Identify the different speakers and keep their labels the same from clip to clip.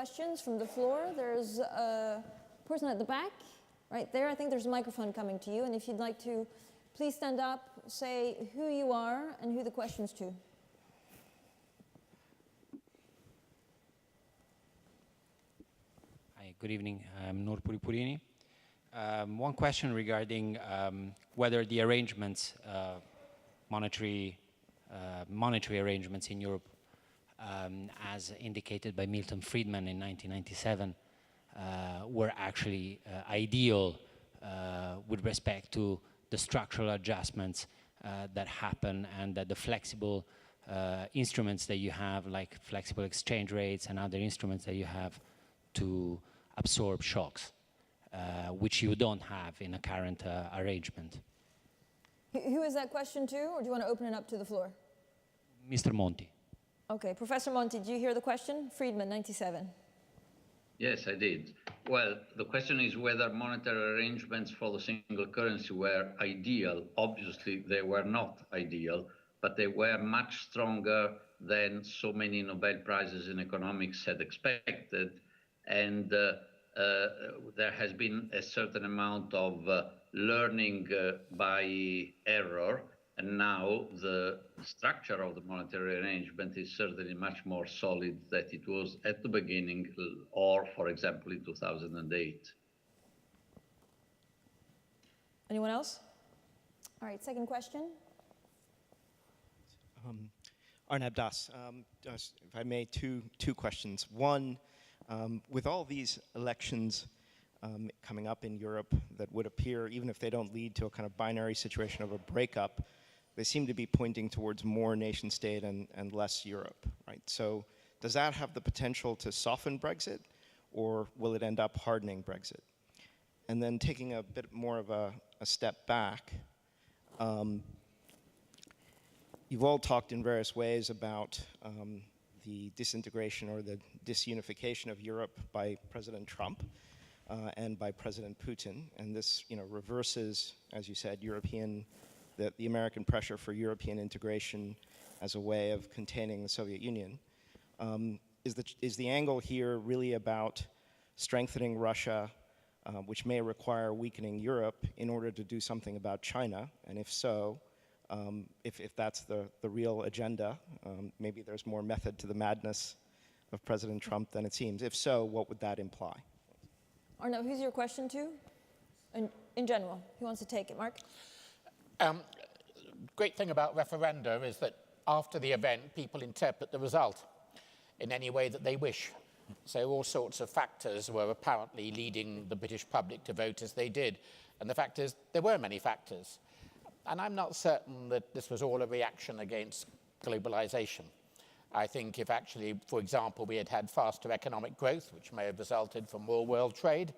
Speaker 1: questions from the floor. There's a person at the back, right there. I think there's a microphone coming to you. And if you'd like to, please stand up, say who you are and who the question's to.
Speaker 2: Hi, good evening. I'm Noor Puripurini. One question regarding whether the arrangements, monetary arrangements in Europe, as indicated by Milton Friedman in 1997, were actually ideal with respect to the structural adjustments that happen, and that the flexible instruments that you have, like flexible exchange rates and other instruments that you have to absorb shocks, which you don't have in a current arrangement.
Speaker 1: Who is that question to, or do you want to open it up to the floor?
Speaker 2: Mr. Monti.
Speaker 1: Okay, Professor Monti, did you hear the question? Friedman, 97.
Speaker 3: Yes, I did. Well, the question is whether monetary arrangements for the single currency were ideal. Obviously, they were not ideal, but they were much stronger than so many Nobel Prizes in economics had expected. And there has been a certain amount of learning by error. And now the structure of the monetary arrangement is certainly much more solid than it was at the beginning, or, for example, in 2008.
Speaker 1: Anyone else? All right, second question.
Speaker 4: Arnab Das. If I may, two questions. One, with all these elections coming up in Europe that would appear, even if they don't lead to a kind of binary situation of a breakup, they seem to be pointing towards more nation state and less Europe, right? So does that have the potential to soften Brexit, or will it end up hardening Brexit? And then taking a bit more of a step back, you've all talked in various ways about the disintegration or the disunification of Europe by President Trump and by President Putin, and this, reverses, as you said, the American pressure for European integration as a way of containing the Soviet Union. Is the angle here really about strengthening Russia, which may require weakening Europe in order to do something about China? And if so, if that's the real agenda, maybe there's more method to the madness of President Trump than it seems. If so, what would that imply?
Speaker 1: Arno, who's your question to? In general, who wants to take it? Mark?
Speaker 5: Great thing about referenda is that after the event, people interpret the result in any way that they wish. So all sorts of factors were apparently leading the British public to vote as they did. And the fact is, there were many factors. And I'm not certain that this was all a reaction against globalization. I think if actually, for example, we had had faster economic growth, which may have resulted from more world trade,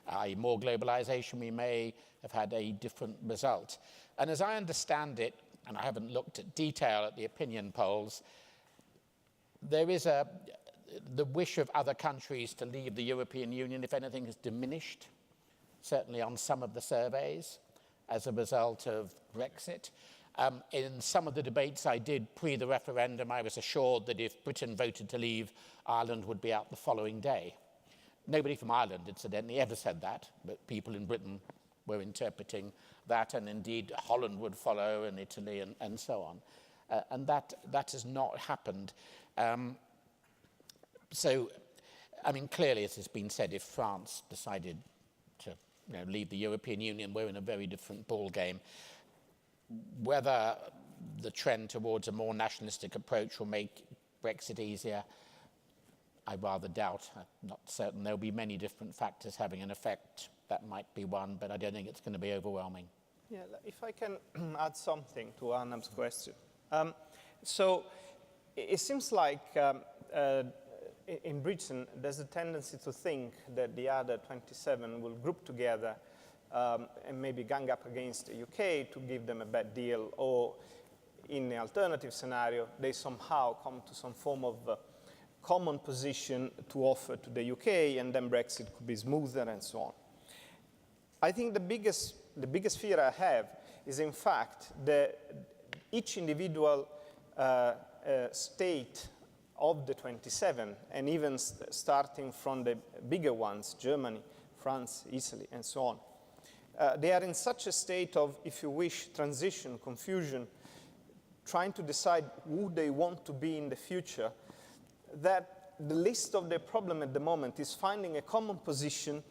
Speaker 5: i.e. more globalization, we may have had a different result. And as I understand it, and I haven't looked at detail at the opinion polls, there is the wish of other countries to leave the European Union, if anything, has diminished, certainly on some of the surveys, as a result of Brexit. In some of the debates I did pre the referendum, I was assured that if Britain voted to leave, Ireland would be out the following day. Nobody from Ireland, incidentally, ever said that, but people in Britain were interpreting that, and indeed Holland would follow, and Italy, and so on. And that has not happened. So, I mean, clearly, as has been said, if France decided to leave the European Union, we're in a very different ballgame. Whether the trend towards a more nationalistic approach will make Brexit easier, I rather doubt. I'm not certain. There'll be many different factors having an effect. That might be one, but I don't think it's going to be overwhelming.
Speaker 6: Yeah, if I can add something to Arnab's question. So it seems like in Britain, there's a tendency to think that the other 27 will group together and maybe gang up against the UK to give them a bad deal, or in the alternative scenario, they somehow come to some form of common position to offer to the UK, and then Brexit could be smoother and so on. I think the biggest fear I have is, in fact, that each individual state of the 27, and even starting from the bigger ones, Germany, France, Italy, and so on. They are in such a state of, if you wish, transition, confusion, trying to decide who they want to be in the future, that the list of their problem at the moment is finding a common position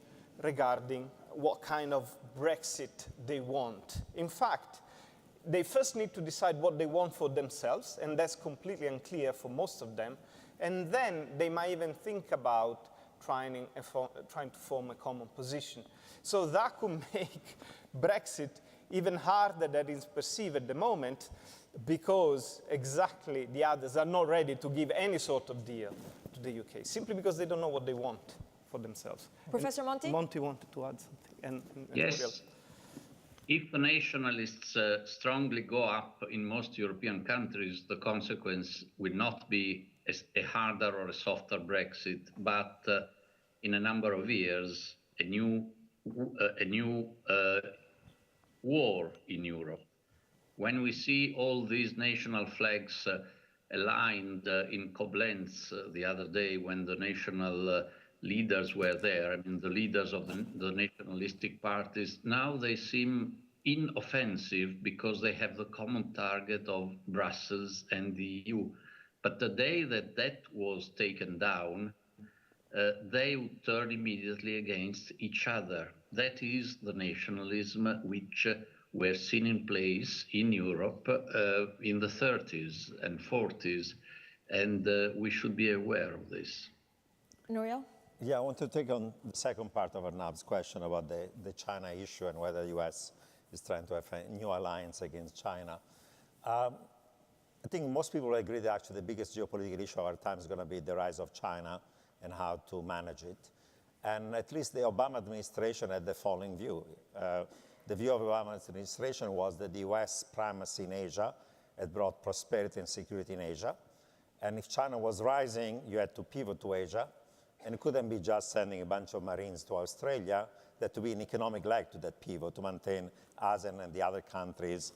Speaker 6: regarding what kind of Brexit they want. In fact, they first need to decide what they want for themselves, and that's completely unclear for most of them, and then they might even think about trying to form a common position. So that could make Brexit even harder than it's perceived at the moment, because exactly the others are not ready to give any sort of deal to the UK, simply because they don't know what they want for themselves.
Speaker 1: Professor Monti?
Speaker 6: Monti wanted to add something. And
Speaker 3: Yes.
Speaker 6: Muriel.
Speaker 3: If the nationalists strongly go up in most European countries, the consequence will not be a harder or a softer Brexit, but in a number of years, a new war in Europe. When we see all these national flags aligned in Koblenz the other day, when the national leaders were there, I mean the leaders of the nationalistic parties, now they seem inoffensive because they have the common target of Brussels and the EU. But the day that that was taken down, they would turn immediately against each other. That is the nationalism which were seen in place in Europe in the 30s and 40s, and we should be aware of this.
Speaker 1: Nouriel?
Speaker 7: Yeah, I want to take on the second part of Arnab's question about the China issue and whether the US is trying to have a new alliance against China. I think most people agree that actually the biggest geopolitical issue of our time is going to be the rise of China and how to manage it. And at least the Obama administration had the following view. The view of the Obama administration was that the US primacy in Asia had brought prosperity and security in Asia. And if China was rising, you had to pivot to Asia. And it couldn't be just sending a bunch of Marines to Australia. There had to be an economic leg to that pivot to maintain ASEAN and the other countries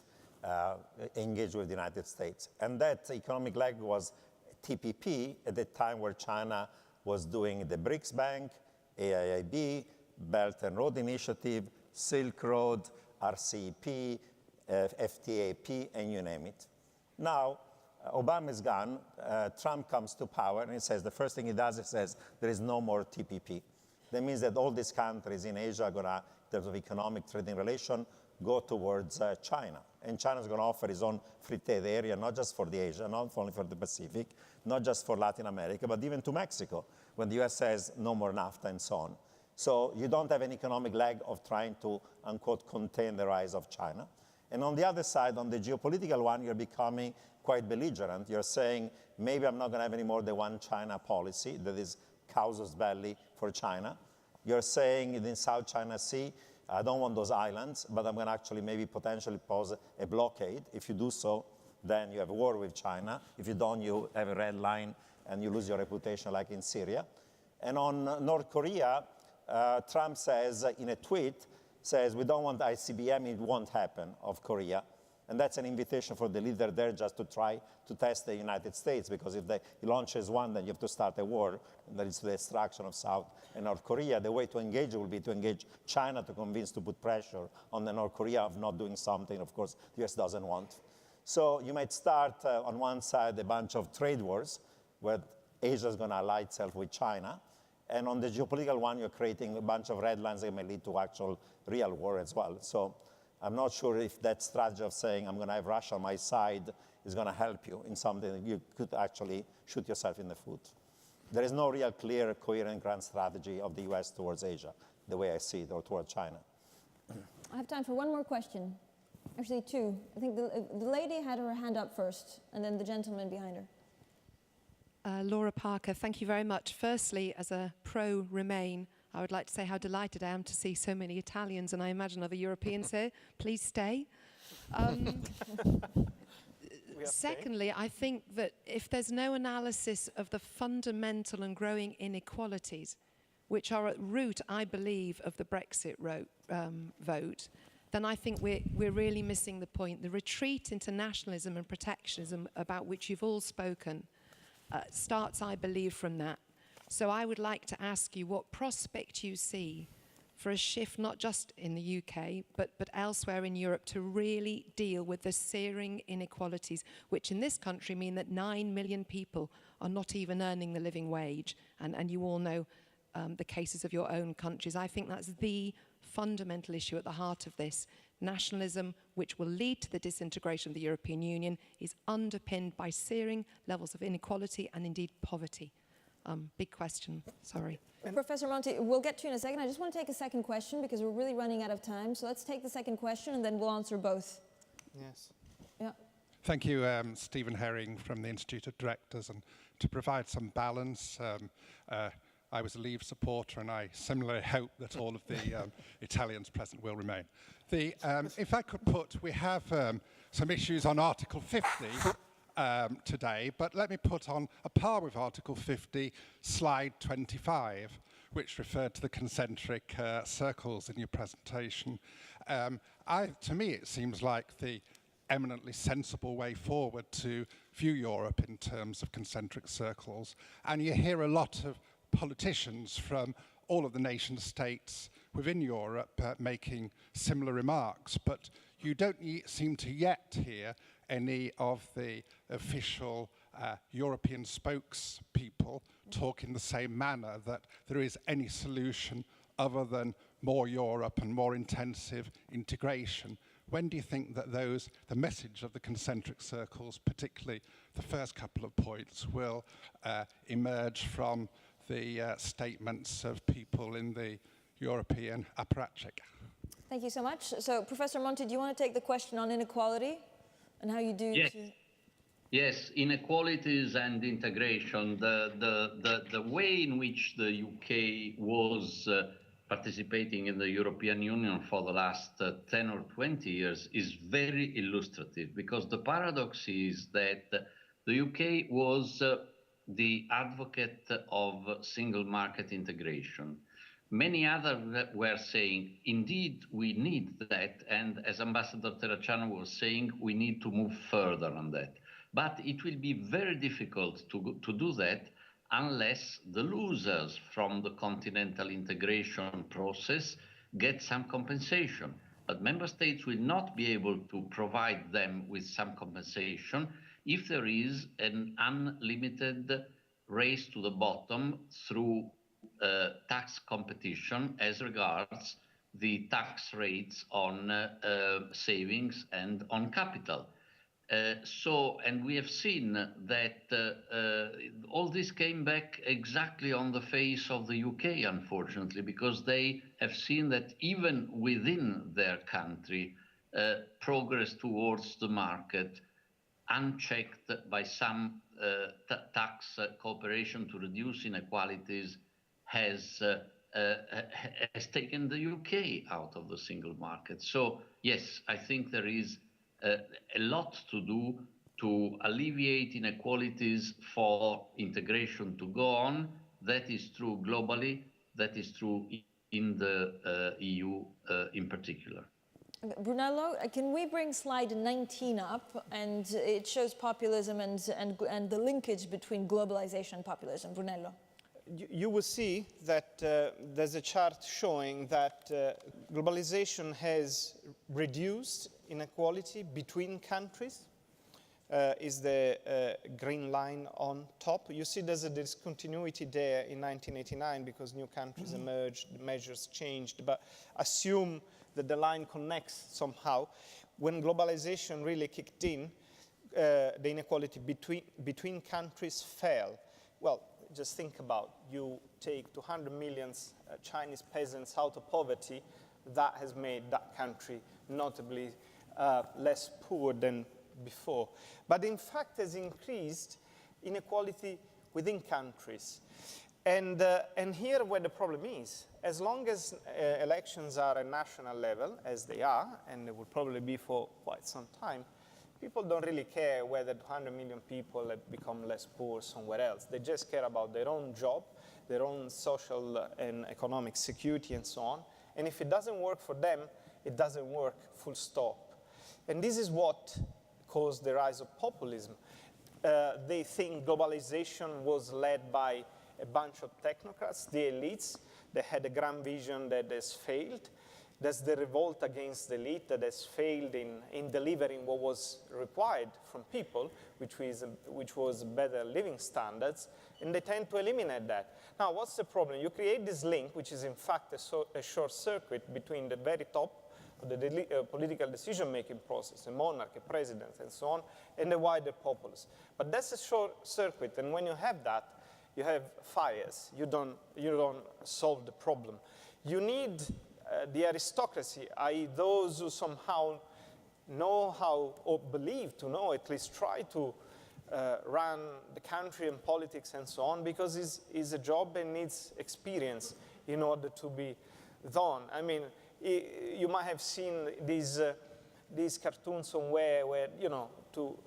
Speaker 7: engaged with the United States. And that economic leg was TPP at the time where China was doing the BRICS Bank, AIIB, Belt and Road Initiative, Silk Road, RCEP, FTAP, and you name it. Now, Obama is gone, Trump comes to power, and he says, the first thing he does, he says, there is no more TPP. That means that all these countries in Asia are going to, in terms of economic trading relation, go towards China. And China is going to offer its own free trade area, not just for the Asia, not only for the Pacific, not just for Latin America, but even to Mexico, when the US says no more NAFTA and so on. So you don't have an economic leg of trying to, unquote, contain the rise of China. And on the other side, on the geopolitical one, you're becoming quite belligerent. You're saying, maybe I'm not going to have any more the one China policy that is casus belli for China. You're saying in South China Sea, I don't want those islands, but I'm going to actually maybe potentially pose a blockade. If you do so, then you have a war with China. If you don't, you have a red line and you lose your reputation like in Syria. And on North Korea, Trump says in a tweet, says we don't want ICBM, it won't happen, of Korea. And that's an invitation for the leader there just to try to test the United States, because if he launches one, then you have to start a war, and that is the destruction of South and North Korea. The way to engage will be to engage China to convince to put pressure on the North Korea of not doing something, of course, the US doesn't want. So you might start on one side a bunch of trade wars, where Asia is going to ally itself with China. And on the geopolitical one, you're creating a bunch of red lines that may lead to actual real war as well. So I'm not sure if that strategy of saying I'm going to have Russia on my side is going to help you in something that you could actually shoot yourself in the foot. There is no real clear, coherent grand strategy of the US towards Asia, the way I see it, or towards China.
Speaker 1: I have time for one more question. Actually, two. I think the lady had her hand up first, and then the gentleman behind her.
Speaker 8: Laura Parker, thank you very much. Firstly, as a pro-Remain, I would like to say how delighted I am to see so many Italians, and I imagine other Europeans here. Please stay. Secondly, I think that if there's no analysis of the fundamental and growing inequalities, which are at root, I believe, of the Brexit vote, then I think we're really missing the point. The retreat into nationalism and protectionism, about which you've all spoken, starts, I believe, from that. So I would like to ask you what prospect you see for a shift, not just in the UK, but elsewhere in Europe, to really deal with the searing inequalities, which in this country mean that 9 million people are not even earning the living wage. And you all know the cases of your own countries. I think that's the fundamental issue at the heart of this. Nationalism, which will lead to the disintegration of the European Union, is underpinned by searing levels of inequality and indeed poverty. Big question, sorry.
Speaker 1: Professor Monti, we'll get to you in a second. I just want to take a second question because we're really running out of time. So let's take the second question and then we'll answer both.
Speaker 6: Yes.
Speaker 1: Yeah.
Speaker 9: Thank you, Stephen Herring from the Institute of Directors. And to provide some balance, I was a Leave supporter and I similarly hope that all of the Italians present will remain. If I could put, we have some issues on Article 50 today, but let me put on a par with Article 50, slide 25, which referred to the concentric circles in your presentation. To me, it seems like the eminently sensible way forward to view Europe in terms of concentric circles. And you hear a lot of politicians from all of the nation states within Europe making similar remarks, but you don't seem to yet hear any of the official European spokespeople talk in the same manner that there is any solution other than more Europe and more intensive integration. When do you think that the message of the concentric circles, particularly the first couple of points, will emerge from the statements of people in the European apparatchik?
Speaker 1: Thank you so much. So, Professor Monti, do you want to take the question on inequality and how you do?
Speaker 3: Yes. Yes, inequalities and integration. The way in which the UK was participating in the European Union for the last 10 or 20 years is very illustrative, because the paradox is that the UK was the advocate of single market integration. Many others were saying, indeed, we need that, and as Ambassador Terracciano was saying, we need to move further on that. But it will be very difficult to do that unless the losers from the continental integration process get some compensation. But member states will not be able to provide them with some compensation if there is an unlimited race to the bottom through tax competition as regards the tax rates on savings and on capital. And we have seen that all this came back exactly on the face of the UK, unfortunately, because they have seen that even within their country, progress towards the market, unchecked by some tax cooperation to reduce inequalities, has taken the UK out of the single market. So, yes, I think there is a lot to do to alleviate inequalities for integration to go on. That is true globally. That is true in the EU in particular.
Speaker 1: Brunello, can we bring slide 19 up? And it shows populism and the linkage between globalization and populism. Brunello.
Speaker 6: You will see that there's a chart showing that globalization has reduced inequality between countries, is the green line on top. You see there's a discontinuity there in 1989 because new countries emerged, measures changed, but assume that the line connects somehow. When globalization really kicked in, the inequality between countries fell. Well, just think about, you take 200 million Chinese peasants out of poverty, that has made that country notably less poor than before. But in fact has increased inequality within countries. And here where the problem is, as long as elections are at national level, as they are, and they will probably be for quite some time, people don't really care whether 200 million people have become less poor somewhere else. They just care about their own job, their own social and economic security and so on. And if it doesn't work for them, it doesn't work, full stop. And this is what caused the rise of populism. they think globalization was led by a bunch of technocrats, the elites, that had a grand vision that has failed. That's the revolt against the elite that has failed in delivering what was required from people, which was better living standards, and they tend to eliminate that. Now, what's the problem? You create this link, which is in fact a short circuit between the very top of the political decision-making process, a monarch, a president, and so on, and the wider populace. But that's a short circuit, and when you have that, you have fires. You don't solve the problem. You need the aristocracy, i.e. those who somehow know how, or believe to know, at least try to run the country and politics and so on, because it's a job and needs experience in order to be done. I mean, you might have seen these cartoons somewhere where, you know, to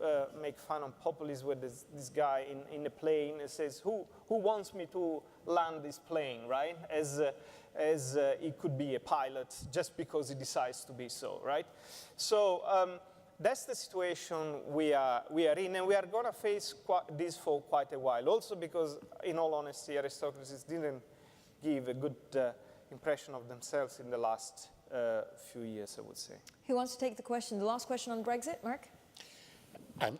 Speaker 6: make fun of populism, where this guy in a plane says, who wants me to land this plane, right? As he could be a pilot just because he decides to be so, right? So that's the situation we are in, and we are going to face this for quite a while. Also because, in all honesty, aristocracies didn't give a good impression of themselves in the last few years, I would say.
Speaker 1: Who wants to take the question? The last question on Brexit, Mark?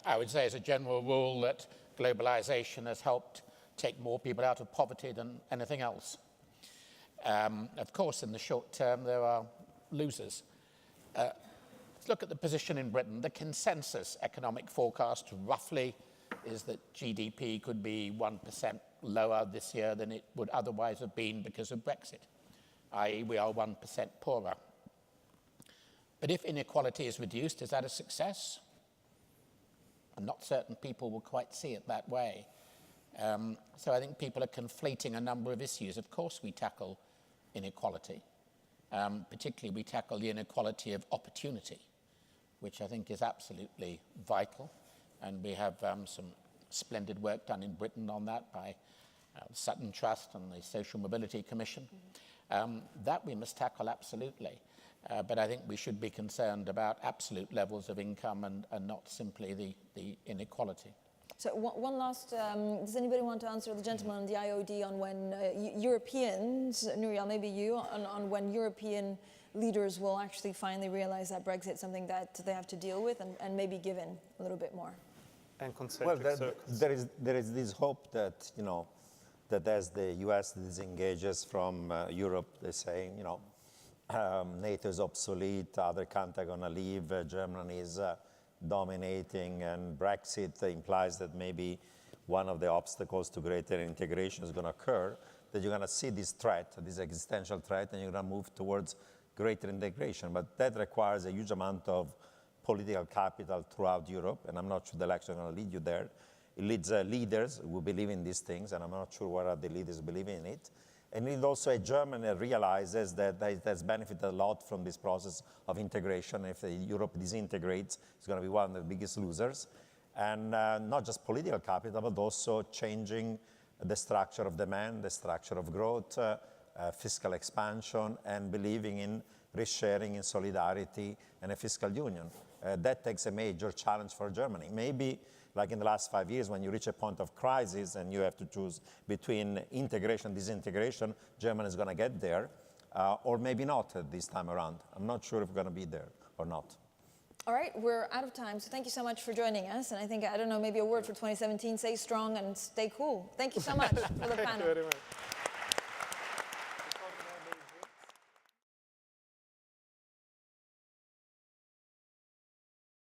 Speaker 5: I would say as a general rule that globalization has helped take more people out of poverty than anything else. Of course, in the short term, there are losers. Let's look at the position in Britain. The consensus economic forecast roughly is that GDP could be 1% lower this year than it would otherwise have been because of Brexit, i.e. we are 1% poorer. But if inequality is reduced, is that a success? I'm not certain people will quite see it that way. So I think people are conflating a number of issues. Of course we tackle inequality. Particularly we tackle the inequality of opportunity, which I think is absolutely vital. And we have some splendid work done in Britain on that by Sutton Trust and the Social Mobility Commission. That we must tackle absolutely. But I think we should be concerned about absolute levels of income and not simply the inequality.
Speaker 1: So one last, does anybody want to answer the gentleman on the IOD on when Europeans, Nouriel, maybe you, on when European leaders will actually finally realize that Brexit is something that they have to deal with and maybe give in a little bit more?
Speaker 6: And concentric circles.
Speaker 7: There is this hope that, you know, that as the US disengages from Europe, they're saying, you know, NATO is obsolete, other countries are going to leave, Germany is dominating, and Brexit implies that maybe one of the obstacles to greater integration is going to occur, that you're going to see this threat, this existential threat, and you're going to move towards greater integration. But that requires a huge amount of political capital throughout Europe, and I'm not sure the election is going to lead you there. It leads leaders who believe in these things, and I'm not sure what are the leaders believing in it. And it also a German that realizes that it has benefited a lot from this process of integration. If Europe disintegrates, it's going to be one of the biggest losers. And not just political capital, but also changing the structure of demand, the structure of growth, fiscal expansion, and believing in risk-sharing, in solidarity, and a fiscal union. That takes a major challenge for Germany. Maybe, like in the last 5 years, when you reach a point of crisis and you have to choose between integration and disintegration, Germany is going to get there, or maybe not this time around. I'm not sure if we're going to be there or not.
Speaker 1: All right, we're out of time, so thank you so much for joining us. And I think, I don't know, maybe a word for 2017, stay strong and stay cool. Thank you so much for the panel.
Speaker 6: Thank you very much.